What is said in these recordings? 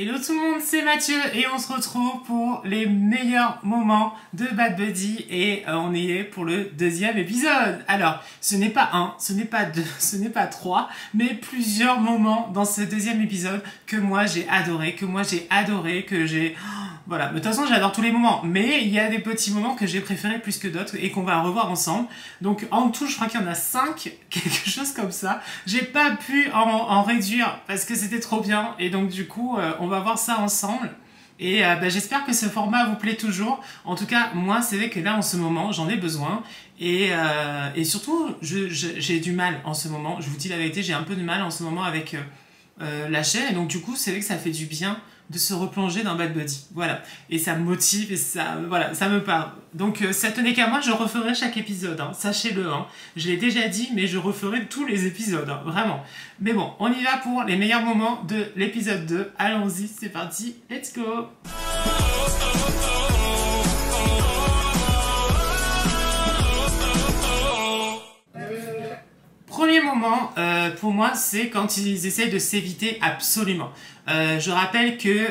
Hello tout le monde, c'est Mathieu et on se retrouve pour les meilleurs moments de Bad Buddy et on y est pour le deuxième épisode. Alors, ce n'est pas un, ce n'est pas deux, ce n'est pas trois, mais plusieurs moments dans ce deuxième épisode que moi j'ai adoré, que j'ai... Voilà, mais de toute façon j'adore tous les moments, mais il y a des petits moments que j'ai préférés plus que d'autres et qu'on va revoir ensemble. Donc en tout, je crois qu'il y en a 5, quelque chose comme ça. J'ai pas pu en réduire parce que c'était trop bien et donc du coup on va voir ça ensemble. Et j'espère que ce format vous plaît toujours. En tout cas, moi c'est vrai que là en ce moment j'en ai besoin et surtout j'ai du mal en ce moment. Je vous dis la vérité, j'ai un peu de mal en ce moment avec la chaîne et donc du coup c'est vrai que ça fait du bien de se replonger dans Bad Buddy, voilà, et ça me motive et ça, voilà, ça me parle. Donc ça tenait qu'à moi, je referai chaque épisode, hein, sachez-le, hein. Je l'ai déjà dit, mais je referai tous les épisodes, hein, vraiment. Mais bon, on y va pour les meilleurs moments de l'épisode 2, allons-y, c'est parti, let's go. Premier moment, pour moi, c'est quand ils essayent de s'éviter absolument. Je rappelle que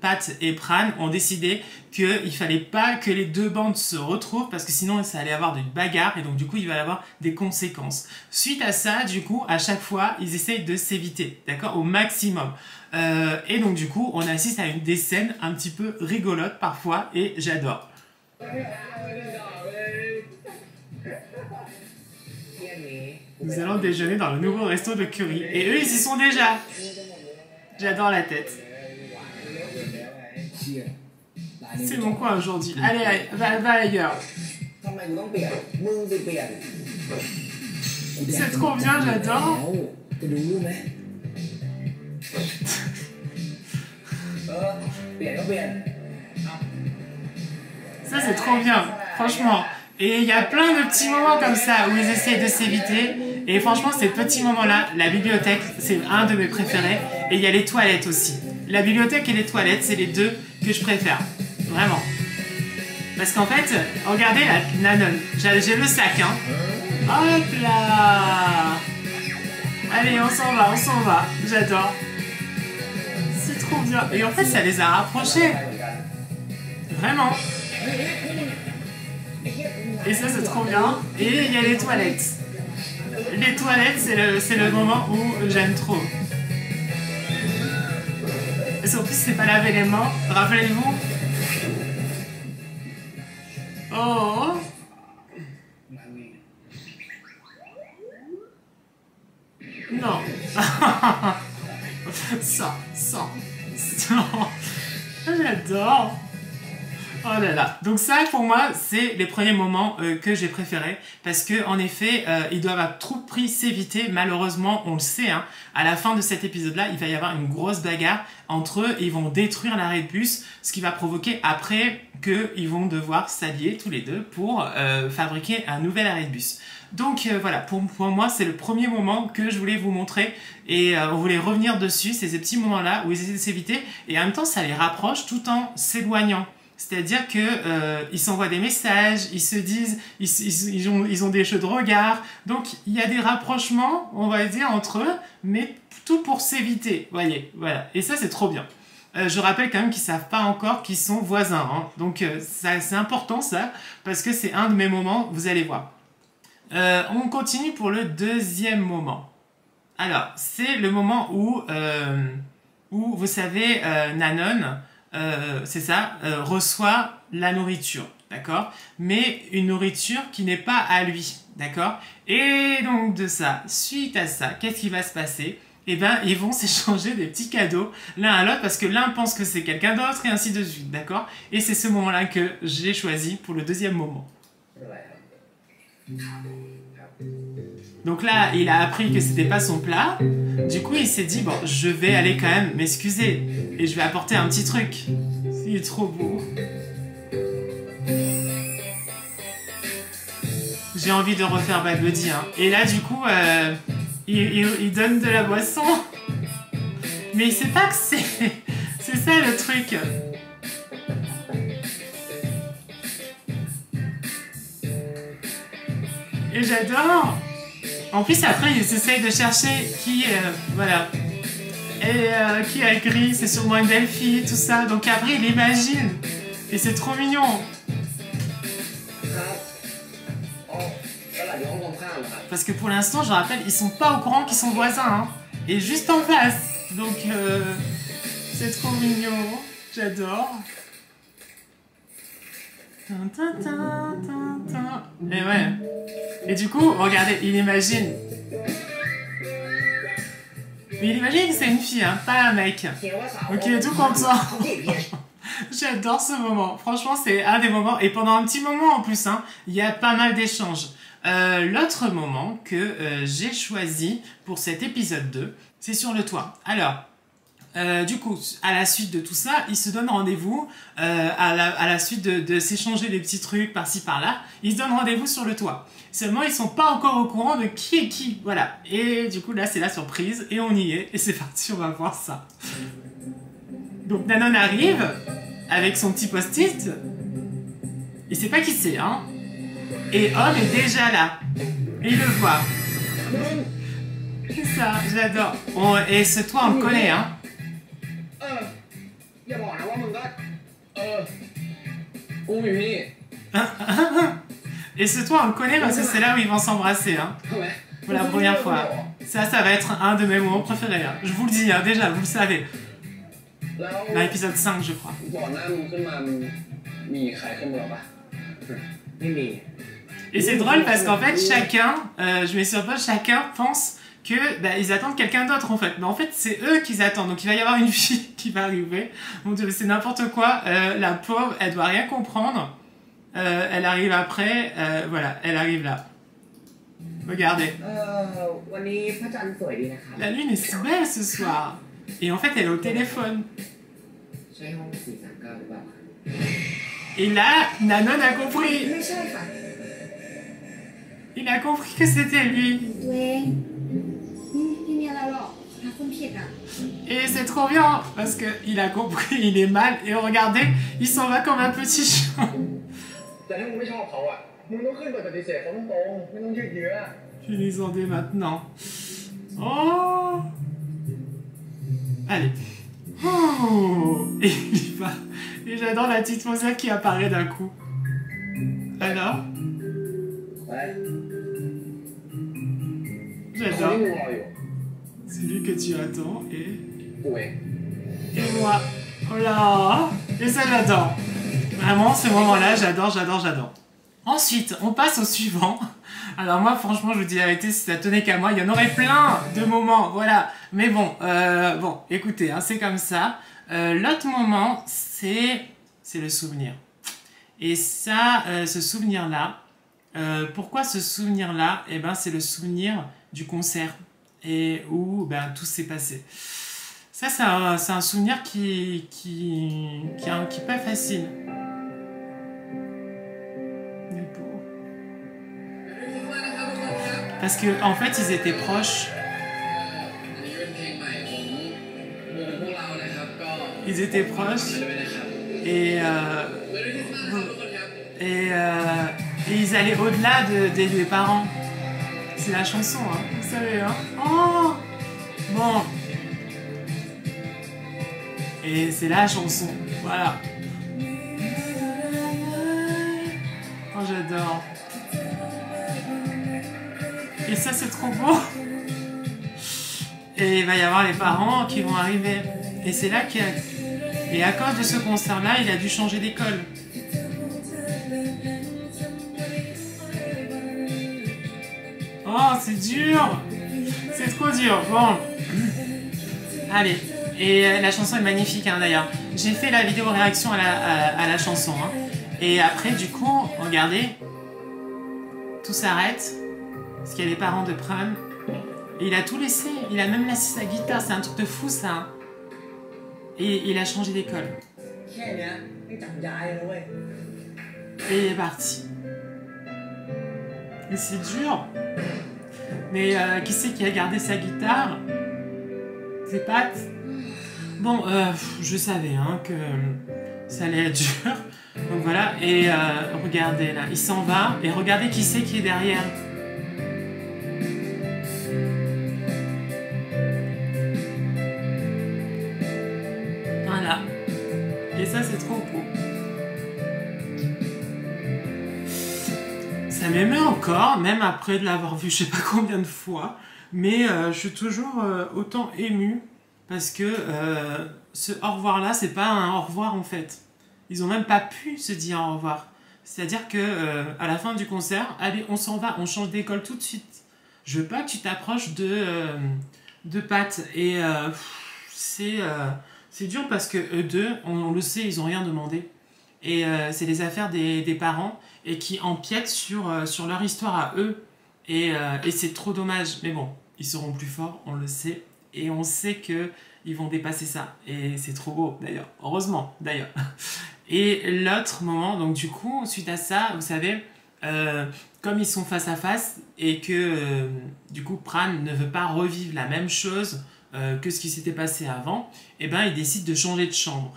Pat et Pran ont décidé qu'il fallait pas que les deux bandes se retrouvent parce que sinon ça allait avoir une bagarre et donc du coup il va y avoir des conséquences. Suite à ça, du coup, à chaque fois, ils essayent de s'éviter, d'accord, au maximum. Et donc du coup, on assiste à des scènes un petit peu rigolotes parfois et j'adore. Nous allons déjeuner dans le nouveau resto de Curry. Et eux, ils y sont déjà. J'adore la tête. C'est mon coin aujourd'hui. Allez, allez, va ailleurs. C'est trop bien, j'adore. Ça, c'est trop bien, franchement. Et il y a plein de petits moments comme ça où ils essayent de s'éviter. Et franchement, ces petits moments-là, la bibliothèque, c'est un de mes préférés. Et il y a les toilettes aussi. La bibliothèque et les toilettes, c'est les deux que je préfère. Vraiment. Parce qu'en fait, regardez la Nanon. J'ai le sac, hein. Hop là. Allez, on s'en va. J'adore. C'est trop bien. Et en fait, ça les a rapprochés. Vraiment. Et ça, c'est trop bien. Et il y a les toilettes. Les toilettes, c'est le moment où j'aime trop. Et surtout, c'est pas laver les mains. Rappelez-vous. Oh. Non. Ça. J'adore. Oh là là, donc ça pour moi c'est les premiers moments que j'ai préférés parce que en effet ils doivent à tout prix s'éviter, malheureusement on le sait, hein, à la fin de cet épisode là il va y avoir une grosse bagarre entre eux et ils vont détruire l'arrêt de bus, ce qui va provoquer après qu'ils vont devoir s'allier tous les deux pour fabriquer un nouvel arrêt de bus. Donc voilà, pour moi c'est le premier moment que je voulais vous montrer et on voulait revenir dessus, c'est ces petits moments là où ils essaient de s'éviter et en même temps ça les rapproche tout en s'éloignant. C'est-à-dire que ils s'envoient des messages, ils se disent, ils ont des jeux de regard. Donc il y a des rapprochements, on va dire, entre eux, mais tout pour s'éviter. Voyez, voilà. Et ça c'est trop bien. Je rappelle quand même qu'ils savent pas encore qu'ils sont voisins. Hein. Donc c'est important ça, parce que c'est un de mes moments, vous allez voir. On continue pour le deuxième moment. Alors, c'est le moment où vous savez, Nanon... c'est ça, reçoit la nourriture, d'accord? Mais une nourriture qui n'est pas à lui, d'accord? Et donc de ça, suite à ça, qu'est-ce qui va se passer? Eh ben, ils vont s'échanger des petits cadeaux l'un à l'autre parce que l'un pense que c'est quelqu'un d'autre et ainsi de suite, d'accord? Et c'est ce moment-là que j'ai choisi pour le deuxième moment. Donc là, il a appris que c'était pas son plat. Du coup, il s'est dit, bon, je vais aller quand même m'excuser. Et je vais apporter un petit truc. Il est trop beau. J'ai envie de refaire Bad Buddy, hein. Et là, du coup, il donne de la boisson. Mais il sait pas que c'est... C'est ça le truc. Et j'adore. En plus, après, ils essayent de chercher qui... voilà. Et qui a écrit, c'est sûrement une belle fille, tout ça. Donc après, il imagine. Et c'est trop mignon. Parce que pour l'instant, je rappelle, ils sont pas au courant qu'ils sont voisins. Hein. Et juste en face. Donc, c'est trop mignon. J'adore. Et ouais. Et du coup, regardez, il imagine. Mais il imagine que c'est une fille, hein, pas un mec. Donc il est tout content. J'adore ce moment. Franchement, c'est un des moments. Et pendant un petit moment en plus, hein, il y a pas mal d'échanges. L'autre moment que j'ai choisi pour cet épisode 2, c'est sur le toit. Alors, du coup, à la suite de tout ça, ils se donnent rendez-vous, à la suite de s'échanger des petits trucs par-ci par-là, ils se donnent rendez-vous sur le toit. Seulement, ils sont pas encore au courant de qui est qui, voilà. Et du coup, là, c'est la surprise, et on y est, et c'est parti, on va voir ça. Donc, Nanon arrive, avec son petit post-it, il sait pas qui c'est, hein. Et Homme est déjà là, et il le voit. C'est ça, j'adore. Et ce toit, on le connaît, hein. Et ce toit, on le connaît parce que c'est là où ils vont s'embrasser, hein. Pour la première fois. Ça va être un de mes moments préférés. Hein. Je vous le dis, hein, déjà, vous le savez. Dans l'épisode 5, je crois. Et c'est drôle parce qu'en fait, chacun, je mets sur pause, chacun pense que bah, ils attendent quelqu'un d'autre en fait. Mais en fait, c'est eux qu'ils attendent. Donc il va y avoir une fille qui va arriver. Mon Dieu, c'est n'importe quoi. La pauvre, elle doit rien comprendre. Elle arrive après. Voilà, elle arrive là. Regardez. La lune est si belle ce soir. Et en fait, elle est au téléphone. Et là, Nanon a compris. Il a compris que c'était lui. Et c'est trop bien parce qu'il a compris, il est mal. Et regardez, il s'en va comme un petit chien. Je les en dès maintenant. Oh! Allez. Oh! Et il y va. Et j'adore la petite Moselle qui apparaît d'un coup. Alors? J'adore. C'est lui que tu attends et... Et moi. Oh là! Et ça, j'adore. Vraiment, ce moment-là, j'adore. Ensuite, on passe au suivant. Alors moi, franchement, je vous dis la vérité, si ça tenait qu'à moi, il y en aurait plein de moments, voilà. Mais bon, écoutez, hein, c'est comme ça. L'autre moment, c'est le souvenir. Et ça, ce souvenir-là, pourquoi ce souvenir-là? Eh ben, c'est le souvenir du concert et où ben, tout s'est passé. Ça, c'est un souvenir qui est pas facile. Parce qu'en fait, ils étaient proches. Ils étaient proches. Et ils allaient au-delà des parents. C'est la chanson, hein, vous savez, hein. Oh! Bon. Et c'est la chanson, voilà. Oh, j'adore. Et ça, c'est trop beau. Et il va y avoir les parents qui vont arriver. Et c'est là qu'il y a... Et à cause de ce concert-là, il a dû changer d'école. Oh, c'est dur. C'est trop dur. Bon. Allez. Et la chanson est magnifique, hein, d'ailleurs. J'ai fait la vidéo réaction à la chanson. Hein. Et après, du coup, regardez. Tout s'arrête. Parce qu'il y a les parents de Prem. Et il a tout laissé. Il a même laissé sa guitare. C'est un truc de fou, ça. Hein. Et il a changé d'école. Et il est parti. Et c'est dur. Mais qui c'est qui a gardé sa guitare? Ses pattes? Bon, je savais hein, que ça allait être dur. Donc voilà. Et regardez là. Il s'en va. Et regardez qui c'est qui est derrière. Voilà. Et ça, c'est trop beau. Ça m'émeut encore, même après de l'avoir vu je sais pas combien de fois. Mais je suis toujours autant émue parce que ce au revoir là, c'est pas un au revoir en fait. Ils ont même pas pu se dire au revoir. C'est-à-dire que à la fin du concert, allez, on s'en va, on change d'école tout de suite. Je veux pas que tu t'approches de Pat. Et c'est dur parce que eux deux, on le sait, ils ont rien demandé. Et c'est les affaires des parents et qui empiètent sur leur histoire à eux. Et c'est trop dommage. Mais bon, ils seront plus forts, on le sait. Et on sait qu'ils vont dépasser ça. Et c'est trop beau, d'ailleurs. Heureusement, d'ailleurs. Et l'autre moment, donc du coup, suite à ça, vous savez, comme ils sont face à face et que du coup Pran ne veut pas revivre la même chose que ce qui s'était passé avant, et ben il décide de changer de chambre.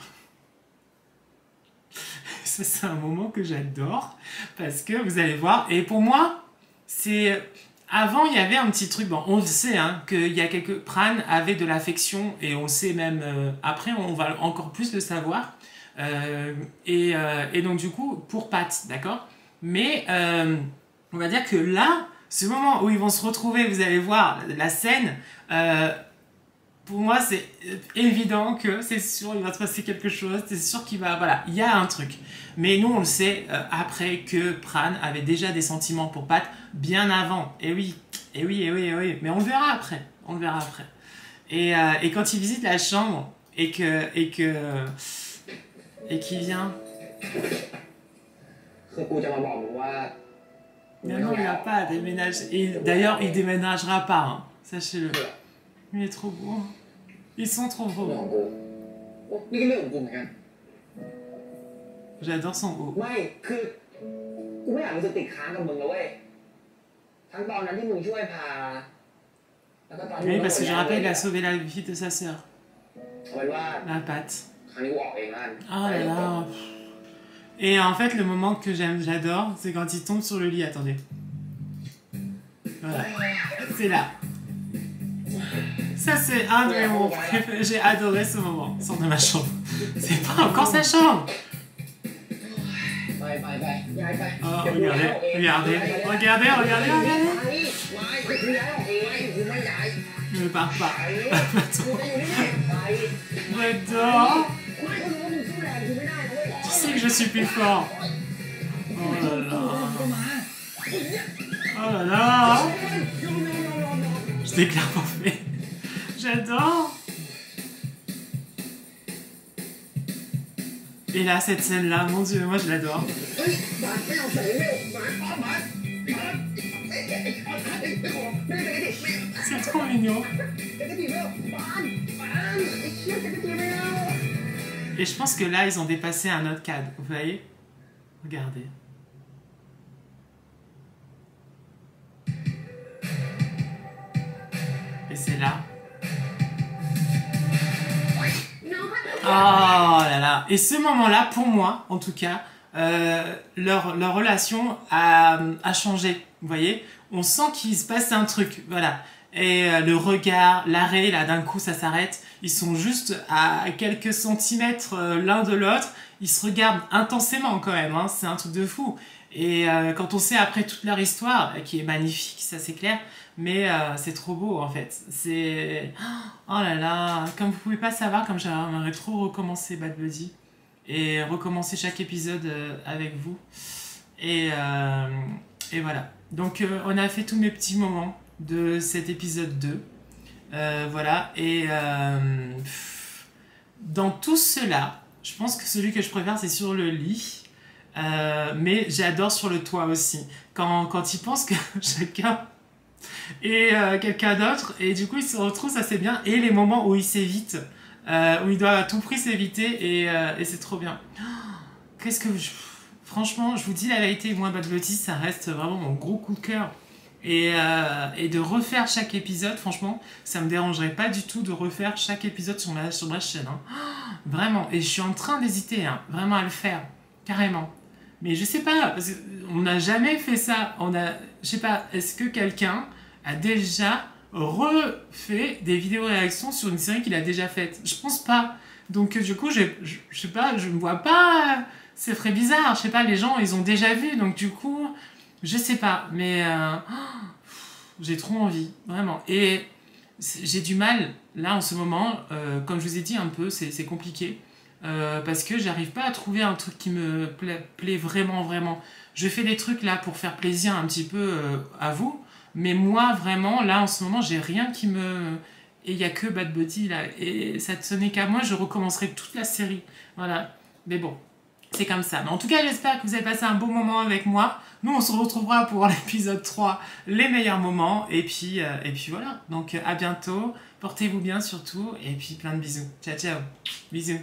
Ça, c'est un moment que j'adore parce que vous allez voir, et pour moi, c'est. Avant, il y avait un petit truc, bon, on le sait, hein, qu'il y a quelques. Pran avait de l'affection, et on le sait même après, on va encore plus le savoir. Et donc, du coup, pour Pat, d'accord? Mais on va dire que là, ce moment où ils vont se retrouver, vous allez voir la scène. Pour moi, c'est évident que c'est sûr, il va se passer quelque chose, c'est sûr qu'il va... Voilà, il y a un truc. Mais nous, on le sait après que Pran avait déjà des sentiments pour Pat bien avant. Et oui, et oui, et oui, et oui. Mais on le verra après. On le verra après. Et quand il visite la chambre et qu'il vient... Non, non, il n'a pas à déménager. Et d'ailleurs, il déménagera pas, hein, sachez-le. Il est trop beau. Ils sont trop beaux. J'adore son haut. Oui, parce que je rappelle qu'il a sauvé la vie de sa sœur. La patte. Oh là là. Et en fait, le moment que j'adore, c'est quand il tombe sur le lit. Attendez. Voilà. C'est là. Ça, c'est un de mes moments préférés. J'ai adoré ce moment. Sors de ma chambre. C'est pas encore sa chambre. Oh, regardez, regardez, regardez, regardez, regardez. Ne pars pas. J'adore. Tu sais que je suis plus fort. Oh là là. Oh là là. Je déclare parfait. J'adore. Et là, cette scène-là, mon Dieu, moi je l'adore. C'est trop mignon. Et je pense que là, ils ont dépassé un autre cadre. Vous voyez? Regardez. Et c'est là. Oh là là. Et ce moment-là, pour moi, en tout cas, leur relation a changé. Vous voyez? On sent qu'il se passe un truc. Voilà. Et le regard, l'arrêt, là, d'un coup, ça s'arrête. Ils sont juste à quelques centimètres l'un de l'autre. Ils se regardent intensément quand même. Hein. C'est un truc de fou. Et quand on sait après toute leur histoire, qui est magnifique, ça c'est clair, mais c'est trop beau en fait. C'est... Oh là là, comme vous pouvez pas savoir, comme j'aimerais trop recommencer Bad Buddy et recommencer chaque épisode avec vous. Et voilà. Donc on a fait tous mes petits moments de cet épisode 2. Voilà. Et dans tout cela, je pense que celui que je préfère c'est sur le lit. Mais j'adore sur le toit aussi. Quand ils pensent que chacun est quelqu'un d'autre, et du coup ils se retrouvent, ça c'est bien. Et les moments où ils s'évitent, où ils doivent à tout prix s'éviter, et c'est trop bien. Qu'est-ce que franchement, je vous dis la vérité, moi Bad Buddy, ça reste vraiment mon gros coup de cœur. Et de refaire chaque épisode, franchement, ça me dérangerait pas du tout de refaire chaque épisode sur ma chaîne. Hein. Vraiment, et je suis en train d'hésiter, hein, vraiment à le faire, carrément. Mais je sais pas, parce qu'on n'a jamais fait ça. Je sais pas, est-ce que quelqu'un a déjà refait des vidéos réactions sur une série qu'il a déjà faite? Je pense pas. Donc du coup, je sais pas, je me vois pas... C'est très bizarre, je sais pas, les gens, ils ont déjà vu, donc du coup, je sais pas, mais j'ai trop envie, vraiment. Et j'ai du mal, là, en ce moment, comme je vous ai dit un peu, c'est compliqué, parce que j'arrive pas à trouver un truc qui me plaît vraiment, vraiment. Je fais des trucs, là, pour faire plaisir un petit peu à vous, mais moi, vraiment, là, en ce moment, j'ai rien qui me... Et il y a que Bad Buddy, là, et ça tenait qu'à moi, je recommencerai toute la série, voilà. Mais bon, c'est comme ça. Mais en tout cas, j'espère que vous avez passé un bon moment avec moi. Nous, on se retrouvera pour l'épisode 3, les meilleurs moments. Et puis voilà. Donc, à bientôt. Portez-vous bien surtout. Et puis, plein de bisous. Ciao, ciao. Bisous.